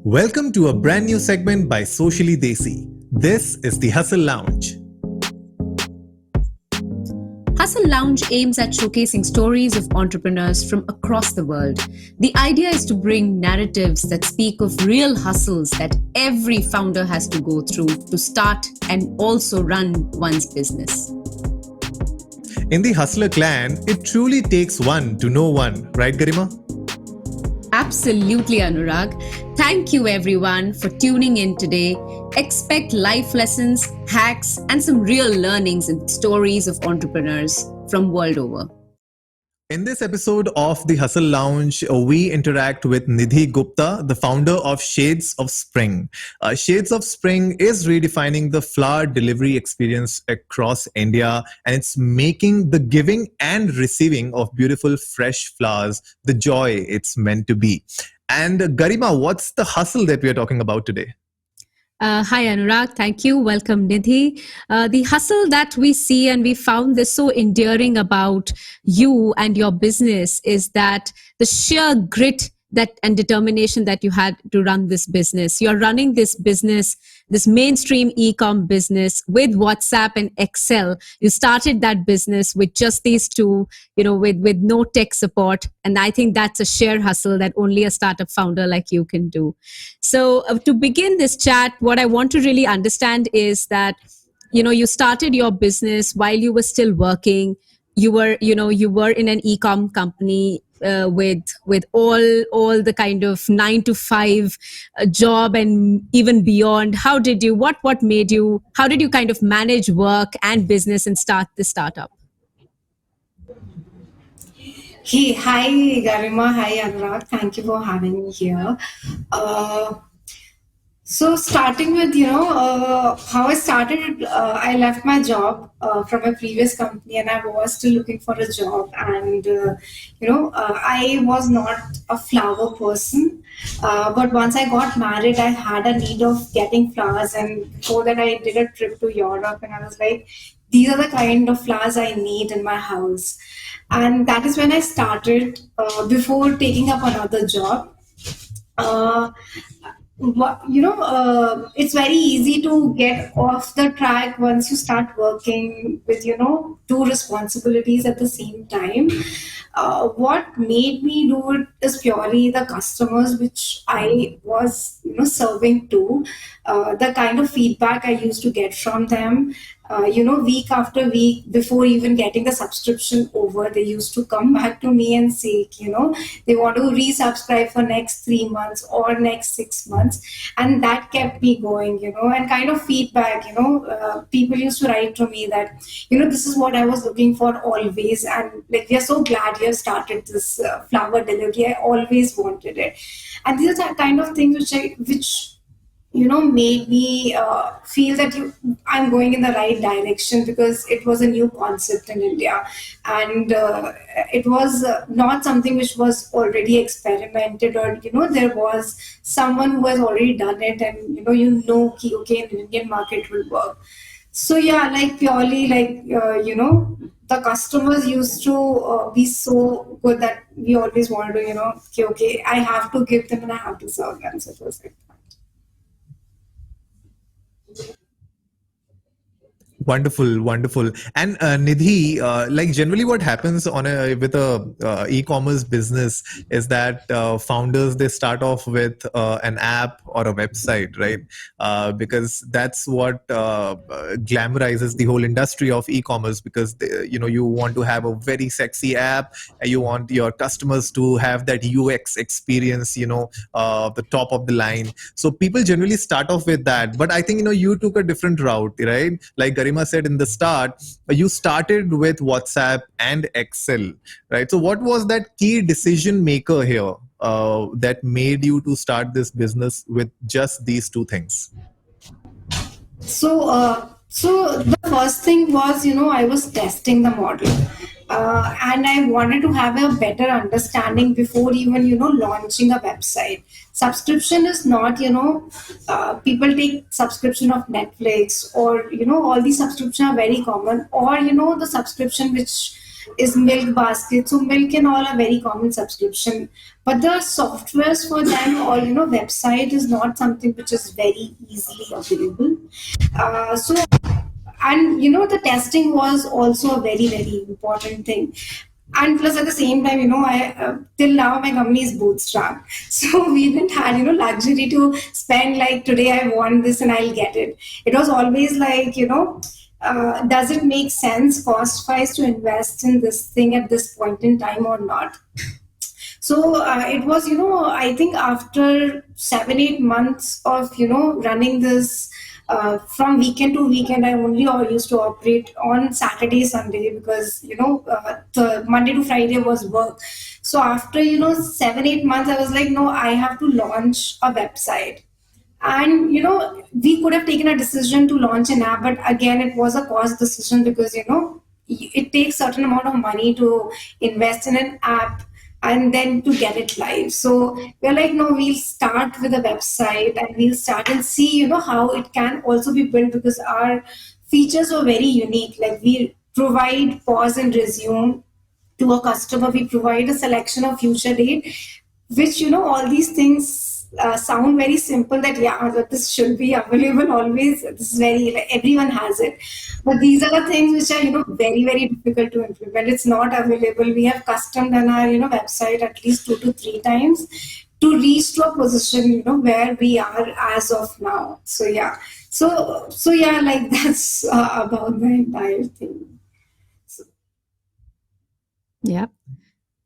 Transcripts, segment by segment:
Welcome to a brand new segment by Socially Desi. This is the Hustle Lounge. Hustle Lounge aims at showcasing stories of entrepreneurs from across the world. The idea is to bring narratives that speak of real hustles that every founder has to go through to start and also run one's business. In the Hustler clan, it truly takes one to know one, right, Garima? Absolutely, Anurag. Thank you, everyone, for tuning in today. Expect life lessons, hacks, and some real learnings and stories of entrepreneurs from world over. In this episode of the Hustle Lounge, we interact with Nidhi Gupta, the founder of Shades of Spring. Shades of Spring is redefining the flower delivery experience across India, and it's making the giving and receiving of beautiful fresh flowers the joy it's meant to be. And Garima, what's the hustle that we are talking about today? Hi, Anurag. Thank you. Welcome, Nidhi. The hustle that we see and we found this so endearing about you and your business is that the sheer grit that and determination that you had to run this business. You're running this business, this mainstream e-com business with WhatsApp and Excel. You started that business with just these two, with no tech support. And I think that's a sheer hustle that only a startup founder like you can do. So to begin this chat, what I want to really understand is that, you started your business while you were still working. You were in an e-com company with all the kind of 9 to 5 job and even beyond. How did you? What made you? How did you kind of manage work and business and start the startup? Hey, hi Garima, hi Anurag. Thank you for having me here. Uh, so starting with how I started, I left my job from my previous company, and I was still looking for a job. And I was not a flower person, but once I got married, I had a need of getting flowers. And before that, I did a trip to Europe, and I was like, these are the kind of flowers I need in my house. And that is when I started before taking up another job. Uh, it's very easy to get off the track once you start working with two responsibilities at the same time. What made me do it is purely the customers which I was serving to, the kind of feedback I used to get from them. Week after week, before even getting the subscription over, they used to come back to me and say, they want to resubscribe for next 3 months or next 6 months. And that kept me going, and kind of feedback, people used to write to me that, this is what I was looking for always. And like, we are so glad you have started this flower delivery. I always wanted it. And these are the kind of things which made me feel that I'm going in the right direction, because it was a new concept in India, and it was not something which was already experimented, or there was someone who has already done it, and okay, in the Indian market will work. So yeah, like purely like the customers used to be so good that we always wanted to okay, I have to give them and I have to serve them. So it was like, Wonderful, wonderful. And Nidhi, like generally, what happens on a with a e-commerce business is that founders, they start off with an app or a website, right? Because that's what glamorizes the whole industry of e-commerce. Because you want to have a very sexy app, and you want your customers to have that UX experience, the top of the line. So people generally start off with that. But I think you took a different route, right? Like Garima said in the start, you started with WhatsApp and Excel, right? So what was that key decision maker here that made you to start this business with just these two things? So the first thing was, I was testing the model, and I wanted to have a better understanding before even, launching a website. Subscription is not, people take subscription of Netflix, or all these subscriptions are very common, or the subscription which is milk basket. So milk and all are very common subscription, but the softwares for them or website is not something which is very easily available. So and the testing was also a very very important thing. And plus at the same time, I till now my company is bootstrapped, so we didn't had luxury to spend like today I want this and I'll get it. It was always like does it make sense cost wise to invest in this thing at this point in time or not. So it was, I think after 7 8 months of running this from weekend to weekend, I only used to operate on Saturday Sunday because the Monday to Friday was work. So after 7 8 months, I was like, no, I have to launch a website. And we could have taken a decision to launch an app, but again it was a cost decision because it takes certain amount of money to invest in an app and then to get it live. So we're like, no, we'll start with a website and we'll start and see how it can also be built, because our features are very unique. Like we provide pause and resume to a customer, we provide a selection of future date, which all these things sound very simple, that yeah, that this should be available always, this is very like, everyone has it. But these are the things which are very very difficult to implement. It's not available. We have custom done our website at least 2 to 3 times to reach to a position where we are as of now. So yeah, so yeah, like that's about the entire thing. So, Yeah.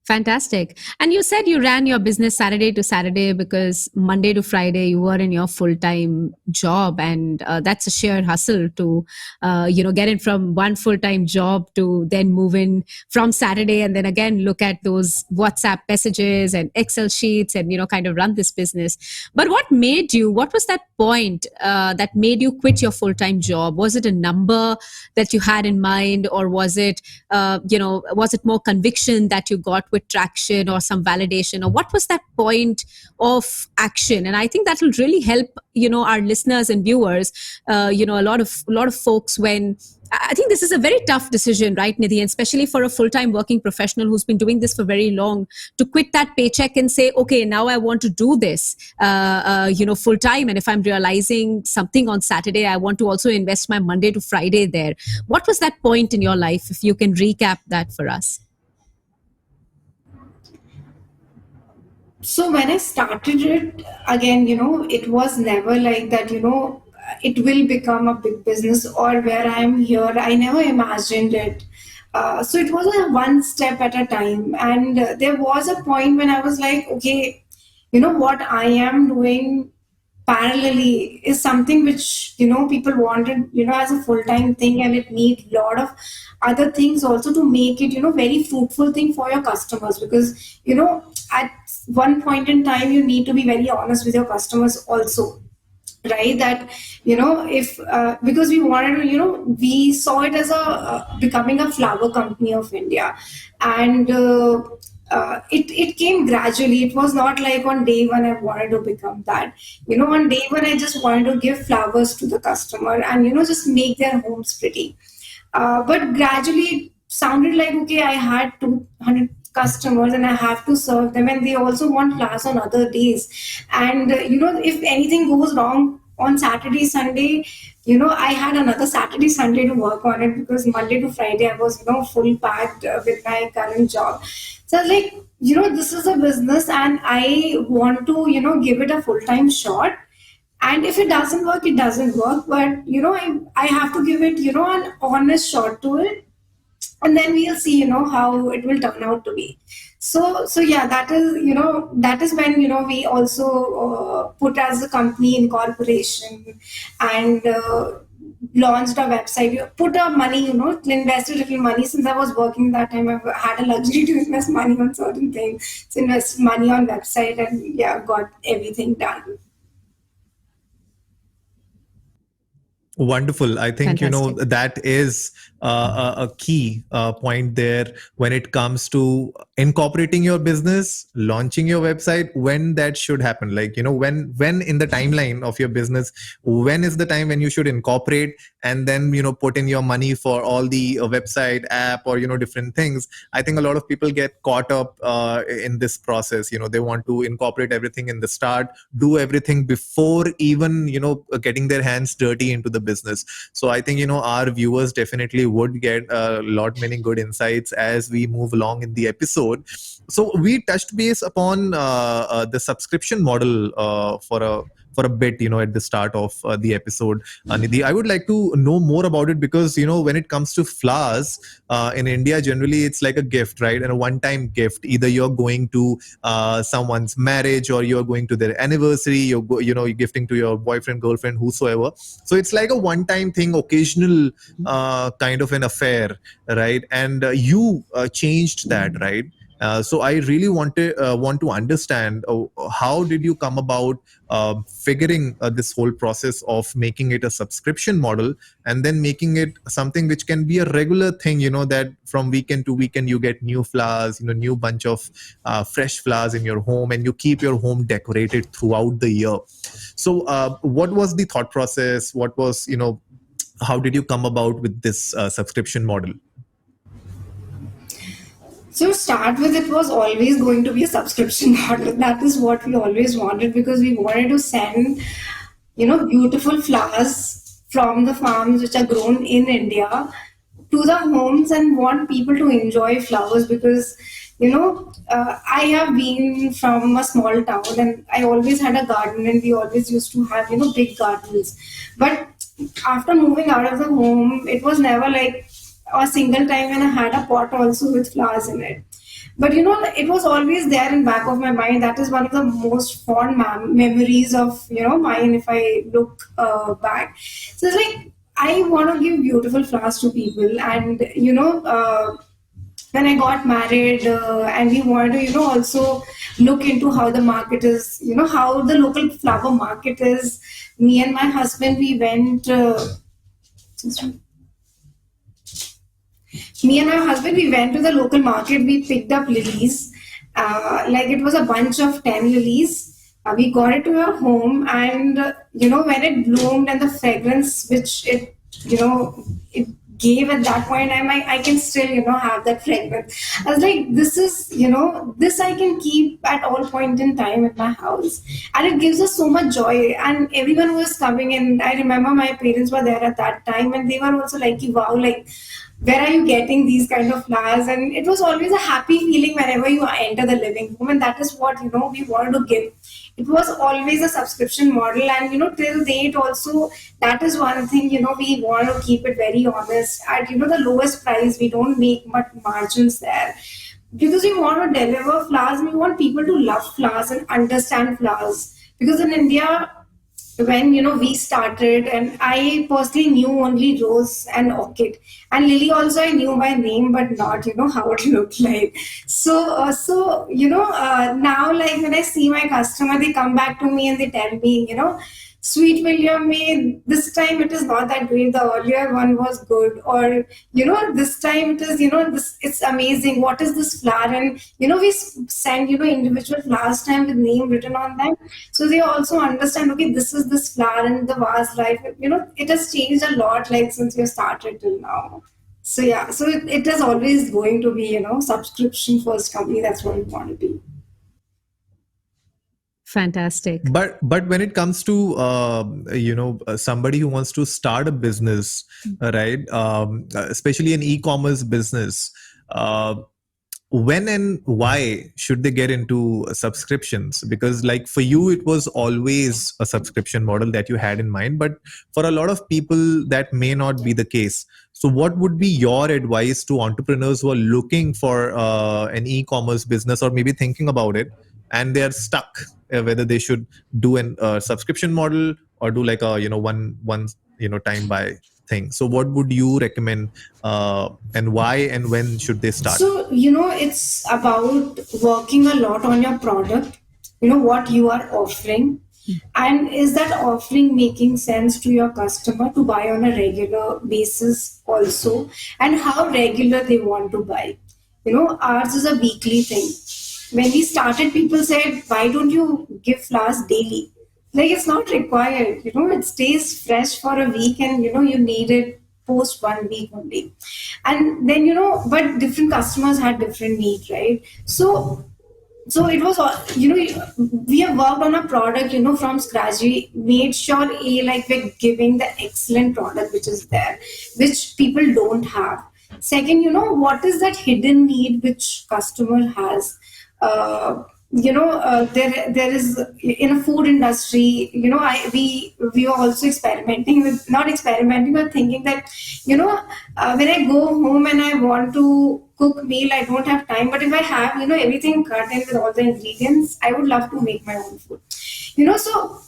Fantastic. And you said you ran your business Saturday to Saturday because Monday to Friday you were in your full time job, and that's a sheer hustle to, get in from one full time job to then move in from Saturday and then again look at those WhatsApp messages and Excel sheets and kind of run this business. But what made you? What was that point that made you quit your full time job? Was it a number that you had in mind, or was it more conviction that you got with traction or some validation, or what was that point of action? And I think that will really help our listeners and viewers, a lot of folks, when I think this is a very tough decision, right, Nidhi, and especially for a full-time working professional who's been doing this for very long, to quit that paycheck and say, okay, now I want to do this full-time, and if I'm realizing something on Saturday, I want to also invest my Monday to Friday there. What was that point in your life, if you can recap that for us? So when I started it again, it was never like that, it will become a big business or where I am here. I never imagined it. So it was a one step at a time. And there was a point when I was like, okay, what I am doing parallelly is something which people wanted as a full-time thing, and it need a lot of other things also to make it very fruitful thing for your customers, because at one point in time you need to be very honest with your customers also, right? That if because we wanted to we saw it as a becoming a flower company of India. And it came gradually. It was not like on day one I wanted to become that. On day one I just wanted to give flowers to the customer and just make their homes pretty. But gradually it sounded like, okay, I had 200 customers and I have to serve them, and they also want class on other days. And if anything goes wrong on Saturday Sunday, I had another Saturday Sunday to work on it, because Monday to Friday I was full packed with my current job. So I was like, this is a business and I want to give it a full time shot. And if it doesn't work, it doesn't work, but I have to give it an honest shot to it, and then we'll see how it will turn out to be. So yeah, that is when we also put as a company incorporation, and launched a website. We put our money, invested little money. Since I was working that time, I had a luxury to invest money on certain things. So invest money on website, and yeah, got everything done. Wonderful. I think, Fantastic. that is a key point there when it comes to incorporating your business, launching your website, when that should happen. Like, when in the timeline of your business, when is the time when you should incorporate and then, put in your money for all the website, app, or, different things. I think a lot of people get caught up in this process. They want to incorporate everything in the start, do everything before even, getting their hands dirty into the business. So I think, our viewers definitely would get a lot many good insights as we move along in the episode. So we touched base upon the subscription model for a bit, at the start of the episode. Nidhi, I would like to know more about it because, when it comes to flowers in India, generally it's like a gift, right? And a one-time gift. Either you're going to someone's marriage, or you're going to their anniversary, you're gifting to your boyfriend, girlfriend, whosoever. So it's like a one-time thing, occasional kind of an affair, right? And you changed that, right? So I really want to understand, how did you come about figuring this whole process of making it a subscription model, and then making it something which can be a regular thing, that from weekend to weekend you get new flowers, new bunch of fresh flowers in your home, and you keep your home decorated throughout the year. So what was the thought process? What was, how did you come about with this subscription model? So to start with, it was always going to be a subscription model. That is what we always wanted, because we wanted to send, beautiful flowers from the farms which are grown in India to the homes, and want people to enjoy flowers, because I have been from a small town, and I always had a garden, and we always used to have big gardens. But after moving out of the home, it was never like a single time when I had a pot also with flowers in it. But it was always there in back of my mind. That is one of the most fond memories of mine, if I look back. So it's like I want to give beautiful flowers to people, and when I got married, and we wanted to also look into how the market is, how the local flower market is. Me and my husband, we went. Me and my husband, we went to the local market. We picked up lilies, like it was a bunch of 10 lilies. We got it to our home, and when it bloomed, and the fragrance which it gave at that point in time, I can still have that fragrance. I was like, this is this I can keep at all point in time in my house, and it gives us so much joy. And everyone was coming, and I remember my parents were there at that time, and they were also like, wow, like, where are you getting these kind of flowers? And it was always a happy feeling whenever you enter the living room, and that is what we wanted to give. It was always a subscription model, and till date also, that is one thing, we want to keep it very honest at the lowest price. We don't make much margins there, because we want to deliver flowers, and we want people to love flowers and understand flowers. Because in India, when we started, and I personally knew only rose and orchid, and lily also I knew by name, but not how it looked like. So now, like, when I see my customer, they come back to me and they tell me, sweet William, may this time it is not that great, the earlier one was good, or this time it is this, it's amazing, what is this flower? And we send individual flowers time with name written on them, so they also understand, okay, this is this flower in the vast life. It has changed a lot, like, since we started till now. So yeah, so it is always going to be subscription first company. That's what we want to be. Fantastic. But when it comes to somebody who wants to start a business, right, especially an e-commerce business, when and why should they get into subscriptions? Because, like, for you it was always a subscription model that you had in mind, but for a lot of people that may not be the case. So what would be your advice to entrepreneurs who are looking for an e-commerce business, or maybe thinking about it, and they're stuck whether they should do an subscription model, or do like a one time buy thing? So what would you recommend, and why, and when should they start? So, it's about working a lot on your product, what you are offering. And is that offering making sense to your customer to buy on a regular basis also? And how regular they want to buy? Ours is a weekly thing. When we started, people said, why don't you give flowers daily? Like, it's not required. It stays fresh for a week, and you need it post 1 week only. And then, but different customers had different needs, right? So it was we have worked on a product from scratch. We made sure like we're giving the excellent product which is there, which people don't have. Second, what is that hidden need which customer has? There is in a food industry. We are also experimenting with, not experimenting, but thinking that when I go home and I want to cook meal, I don't have time. But if I have everything cut in with all the ingredients, I would love to make my own food. So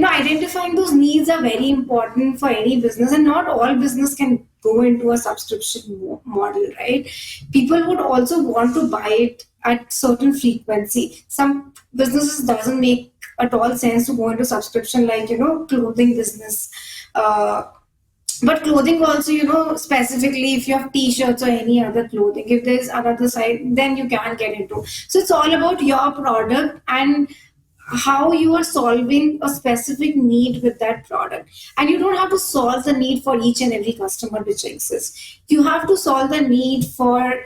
identifying those needs are very important for any business, and not all business can go into a subscription model, right? People would also want to buy it at certain frequency. Some businesses doesn't make at all sense to go into subscription, like clothing business. But clothing also, specifically if you have t-shirts or any other clothing, if there's another side, then you can get into. So it's all about your product and how you are solving a specific need with that product. And you don't have to solve the need for each and every customer which exists. You have to solve the need for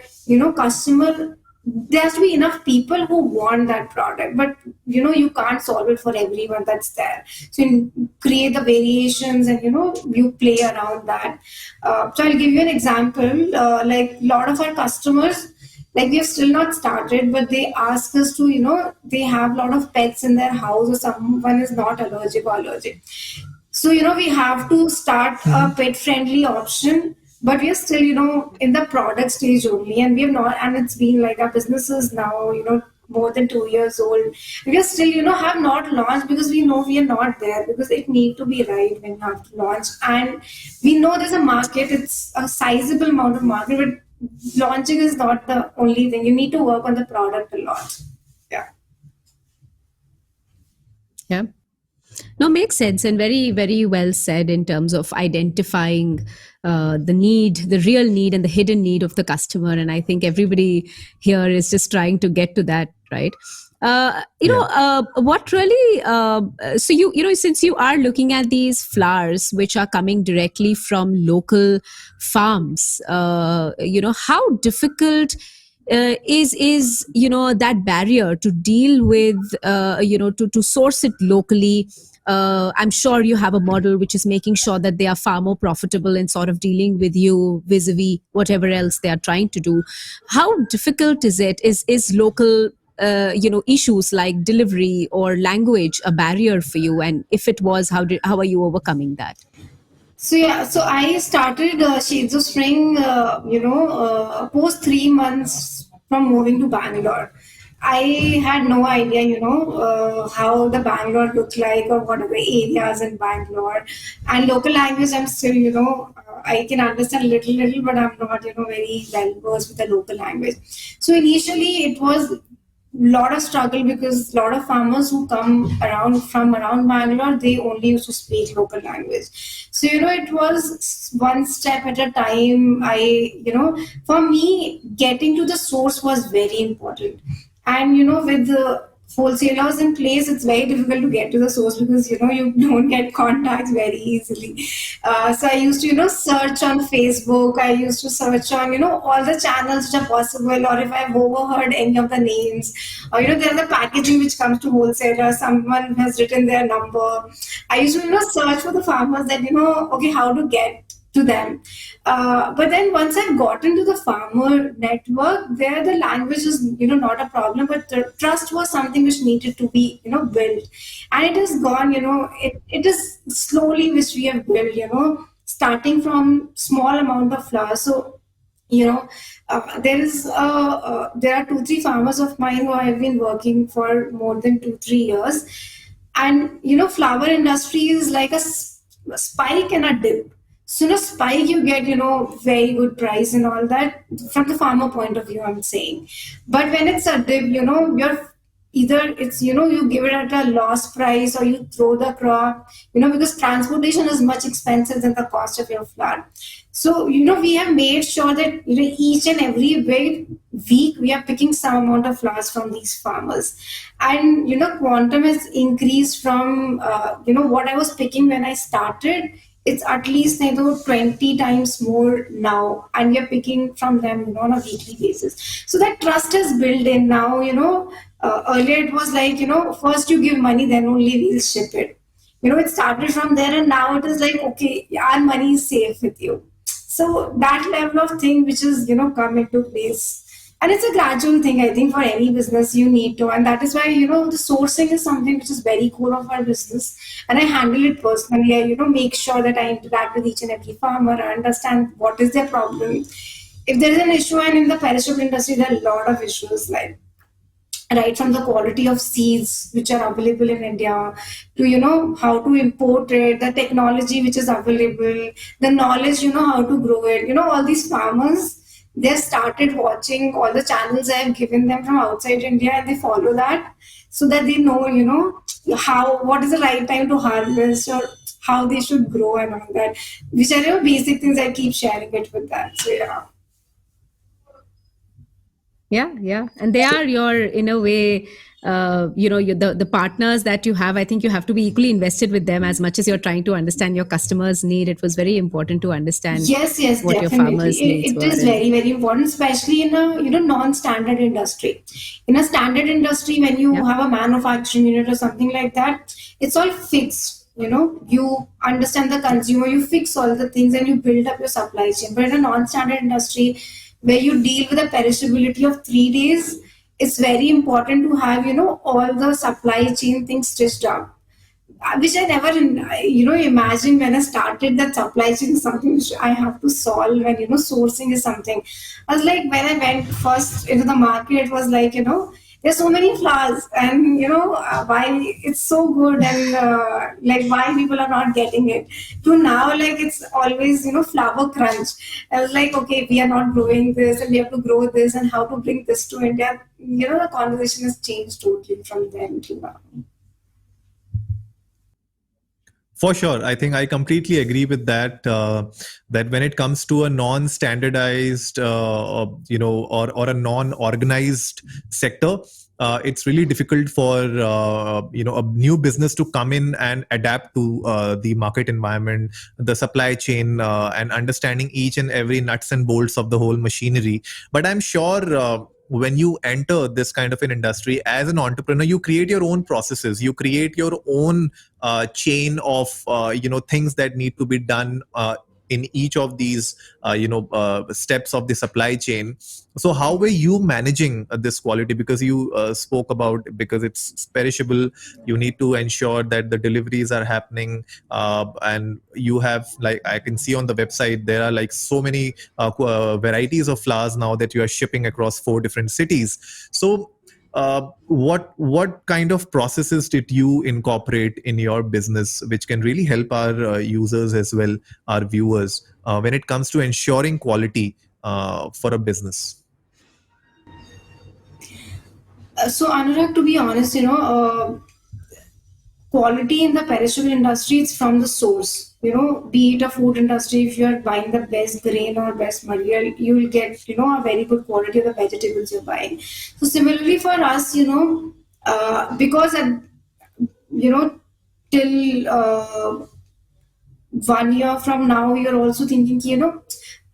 customer. There has to be enough people who want that product, but you can't solve it for everyone that's there. So you create the variations, and you play around that. So I'll give you an example. Like a lot of our customers, like we have still not started, but they ask us to, they have a lot of pets in their house, or someone is not allergic. So, we have to start a pet friendly option, but we are still, in the product stage only. And we have not, and it's been like our business is now, more than 2 years old. We are still, have not launched, because we know we are not there, because it need to be right when you have to launch. And we know there's a market, it's a sizable amount of market, but launching is not the only thing. You need to work on the product a lot. Yeah. Yeah. No, makes sense, and very, very well said in terms of identifying the need, the real need, and the hidden need of the customer. And I think everybody here is just trying to get to that, right? What really? So since you are looking at these flowers which are coming directly from local farms, how difficult is that barrier to deal with, to source it locally. I'm sure you have a model which is making sure that they are far more profitable in sort of dealing with you vis-a-vis whatever else they are trying to do. How difficult is it? Is local issues like delivery or language a barrier for you? And if it was, how are you overcoming that? So yeah, so I started Shades of Spring, post 3 months from moving to Bangalore. I had no idea, how the Bangalore looked like, or what are the areas in Bangalore. And local language, I'm still, I can understand little, but I'm not, very well versed with the local language. So initially, it was lot of struggle, because a lot of farmers who come around from around Bangalore, they only used to speak local language. So it was one step at a time. For me, getting to the source was very important. And with the wholesalers in place, it's very difficult to get to the source, because you don't get contacts very easily. So I used to search on Facebook. I used to search on all the channels which are possible, or if I've overheard any of the names, or there's the packaging which comes to wholesaler, someone has written their number. I used to search for the farmers, that okay, how to get to them. But then once I've gotten to the farmer network, there the language is not a problem, but the trust was something which needed to be built. And it has gone, it is slowly which we have built, starting from small amount of flour. So there are 2-3 farmers of mine who I've been working for more than 2-3 years. And flower industry is like a spike and a dip. So in a spike, you get very good price and all that, from the farmer point of view, I'm saying. But when it's a dip, you're either it's, you give it at a loss price or you throw the crop, because transportation is much expensive than the cost of your flour. So, we have made sure that, each and every week we are picking some amount of flowers from these farmers. And, quantum has increased from, what I was picking when I started. It's at least 20 times more now. And we are picking from them, on a weekly basis. So that trust is built in now, earlier it was like, first you give money, then only we'll ship it. It started from there, and now it is like, okay, our money is safe with you. So that level of thing which is, come into place. And it's a gradual thing, I think, for any business you need to. And that is why, the sourcing is something which is very core of our business. And I handle it personally. I, make sure that I interact with each and every farmer. I understand what is their problem. If there is an issue, and in the perishable industry, there are a lot of issues, like right from the quality of seeds which are available in India to, how to import it, the technology which is available, the knowledge, how to grow it. All these farmers, they started watching all the channels I have given them from outside India, and they follow that so that they know, what is the right time to harvest, or how they should grow and all that, which are, basic things. I keep sharing it with that. So yeah. Yeah, and they are your, in a way, the partners that you have. I think you have to be equally invested with them as much as you're trying to understand your customers' need. It was very important to understand Yes, what your definitely. farmers' needs It were. is very, very important, especially in a, non-standard industry. In a standard industry, when you Yeah. have a manufacturing unit or something like that, it's all fixed. You understand the consumer, you fix all the things, and you build up your supply chain. But in a non-standard industry, where you deal with a perishability of 3 days, it's very important to have, all the supply chain things stitched up, which I never, imagined when I started, that supply chain is something which I have to solve, and, sourcing is something. I was like, when I went first into the market, it was like, there's so many flowers, and, why it's so good, and like, why people are not getting it. To now, like, it's always, flower crunch. I was like, okay, we are not growing this, and we have to grow this, and how to bring this to India. The conversation has changed totally from then to now. For sure, I think I completely agree with that. That when it comes to a non-standardized, or a non-organized sector, it's really difficult for a new business to come in and adapt to the market environment, the supply chain, and understanding each and every nuts and bolts of the whole machinery. But I'm sure. When you enter this kind of an industry as an entrepreneur, you create your own processes, you create your own chain of things that need to be done in each of these steps of the supply chain. So how were you managing this quality? Because you spoke about, because it's perishable, you need to ensure that the deliveries are happening, and you have, like, I can see on the website, there are like so many varieties of flowers now that you are shipping across 4 different cities. So what kind of processes did you incorporate in your business, which can really help our users as well, our viewers, when it comes to ensuring quality for a business? So Anurag, to be honest, quality in the perishable industry, it's from the source. Be it a food industry, if you're buying the best grain or best material, you will get, a very good quality of the vegetables you're buying. So similarly for us, because you know till 1 year from now, you're also thinking,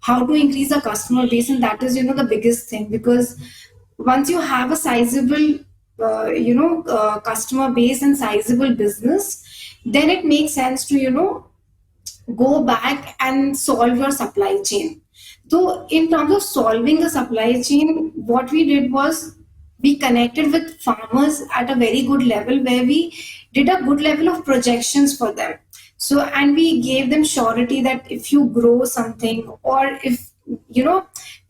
how to increase the customer base, and that is, the biggest thing. Because once you have a sizable customer base and sizable business, then it makes sense to, go back and solve your supply chain. So, in terms of solving the supply chain, what we did was we connected with farmers at a very good level, where we did a good level of projections for them. So, and we gave them surety that if you grow something, or if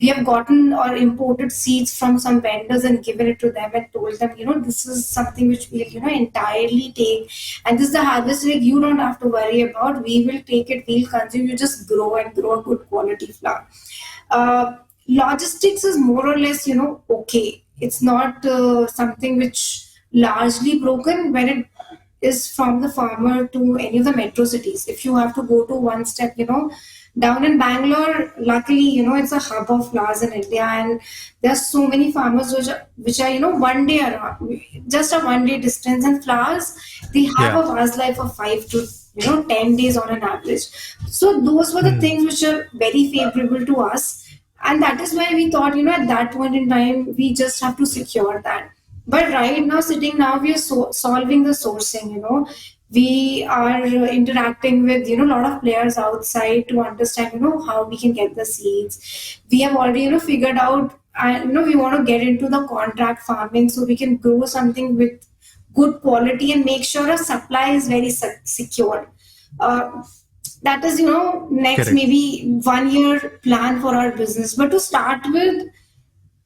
we have gotten or imported seeds from some vendors and given it to them and told them, this is something which we entirely take, and this is the harvest rate you don't have to worry about. We will take it, we'll consume. You just grow and grow a good quality flower. Logistics is more or less, okay. It's not something which largely broken when it is from the farmer to any of the metro cities. If you have to go to one step, down in Bangalore, luckily, it's a hub of flowers in India, and there are so many farmers which are one day around, just a one day distance, and flowers they have Yeah. a vast life of 5 to 10 days on an average. So those were the Hmm. things which are very favorable to us, and that is why we thought, at that point in time, we just have to secure that. But right now, sitting now, we are solving the sourcing. We are interacting with a lot of players outside to understand how we can get the seeds. We have already figured out, and we want to get into the contract farming so we can grow something with good quality and make sure our supply is very secure. Uh, that is next Correct. maybe 1 year plan for our business. But to start with,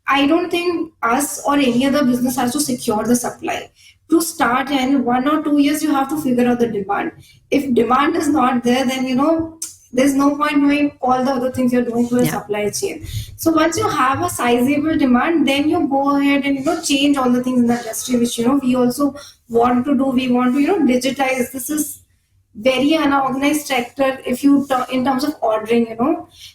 I don't think us or any other business has to secure the supply. To start, in 1 or 2 years, you have to figure out the demand. If demand is not there, then there's no point doing all the other things you're doing for the Yeah. supply chain. So once you have a sizable demand, then you go ahead and change all the things in the industry, which we also want to do. We want to digitize. This is very unorganized sector if you in terms of ordering.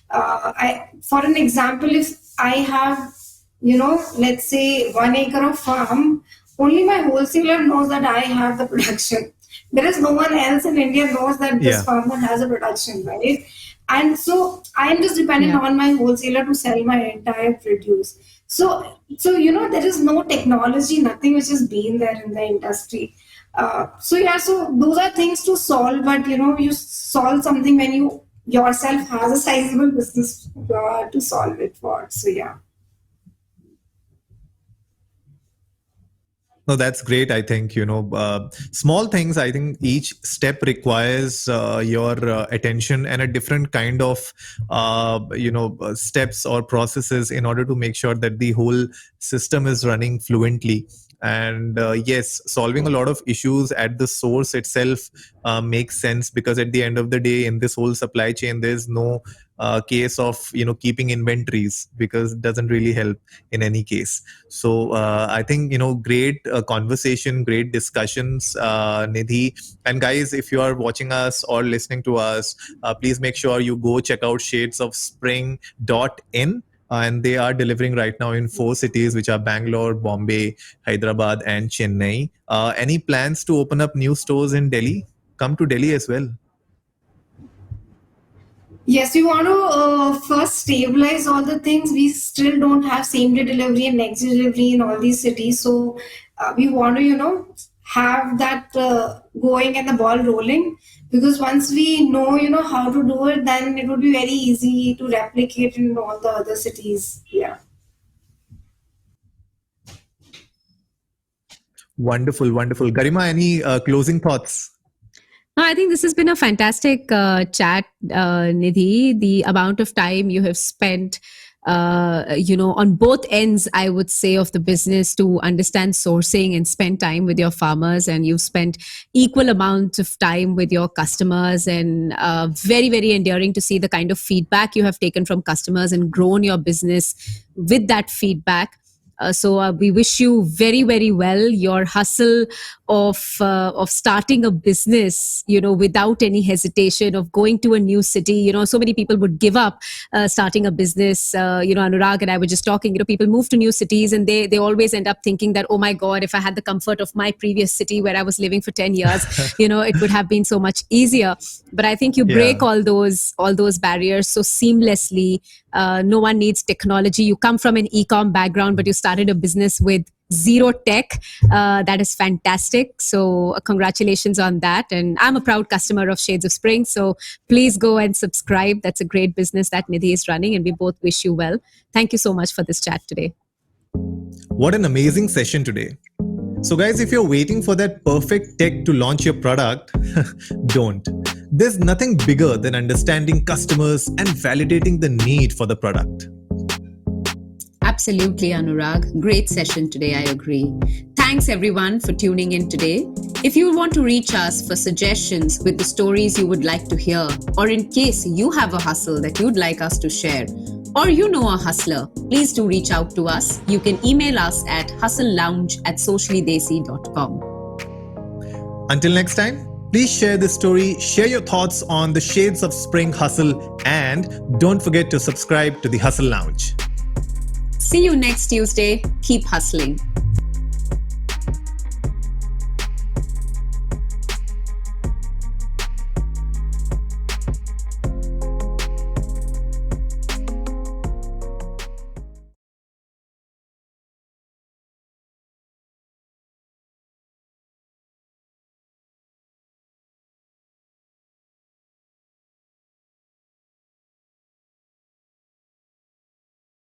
I for an example, if I have let's say 1 acre of farm, only my wholesaler knows that I have the production. There is no one else in India knows that this Yeah. farmer has a production, right? And so I am just dependent Yeah. on my wholesaler to sell my entire produce. So there is no technology, nothing which has been there in the industry. So those are things to solve, but you solve something when you yourself has a sizable business to solve it for. So yeah. No, that's great. I think, small things, I think each step requires your attention and a different kind of, steps or processes in order to make sure that the whole system is running fluently. And yes, solving a lot of issues at the source itself makes sense, because at the end of the day, in this whole supply chain, there's no case of, keeping inventories, because it doesn't really help in any case. So I think, great conversation, great discussions, Nidhi. And guys, if you are watching us or listening to us, please make sure you go check out shadesofspring.in. And they are delivering right now in 4 cities, which are Bangalore, Bombay, Hyderabad, and Chennai. Any plans to open up new stores in Delhi? Come to Delhi as well. Yes, we want to first stabilize all the things. We still don't have same day delivery and next day delivery in all these cities. So we want to, have that going and the ball rolling. Because once we know, how to do it, then it would be very easy to replicate in all the other cities. Yeah. Wonderful, wonderful. Garima, any closing thoughts? No, I think this has been a fantastic chat, Nidhi. The amount of time you have spent, on both ends, I would say, of the business to understand sourcing and spend time with your farmers, and you've spent equal amounts of time with your customers, and very, very endearing to see the kind of feedback you have taken from customers and grown your business with that feedback. So we wish you very, very well. Your hustle of starting a business, without any hesitation, of going to a new city. So many people would give up starting a business. Anurag and I were just talking. People move to new cities and they always end up thinking that, oh my God, if I had the comfort of my previous city where I was living for 10 years, it would have been so much easier. But I think you break Yeah. all those barriers so seamlessly. No one needs technology. You come from an e-com background, but you started a business with zero tech. That is fantastic. So congratulations on that. And I'm a proud customer of Shades of Spring. So please go and subscribe. That's a great business that Nidhi is running, and we both wish you well. Thank you so much for this chat today. What an amazing session today. So, guys, if you're waiting for that perfect tech to launch your product, don't. There's nothing bigger than understanding customers and validating the need for the product. Absolutely, Anurag. Great session today, I agree. Thanks everyone for tuning in today. If you want to reach us for suggestions with the stories you would like to hear, or in case you have a hustle that you'd like us to share, or you know a hustler, please do reach out to us. You can email us at hustlelounge@sociallydesi.com. Until next time, please share this story, share your thoughts on the shades of spring hustle, and don't forget to subscribe to the Hustle Lounge. See you next Tuesday. Keep hustling.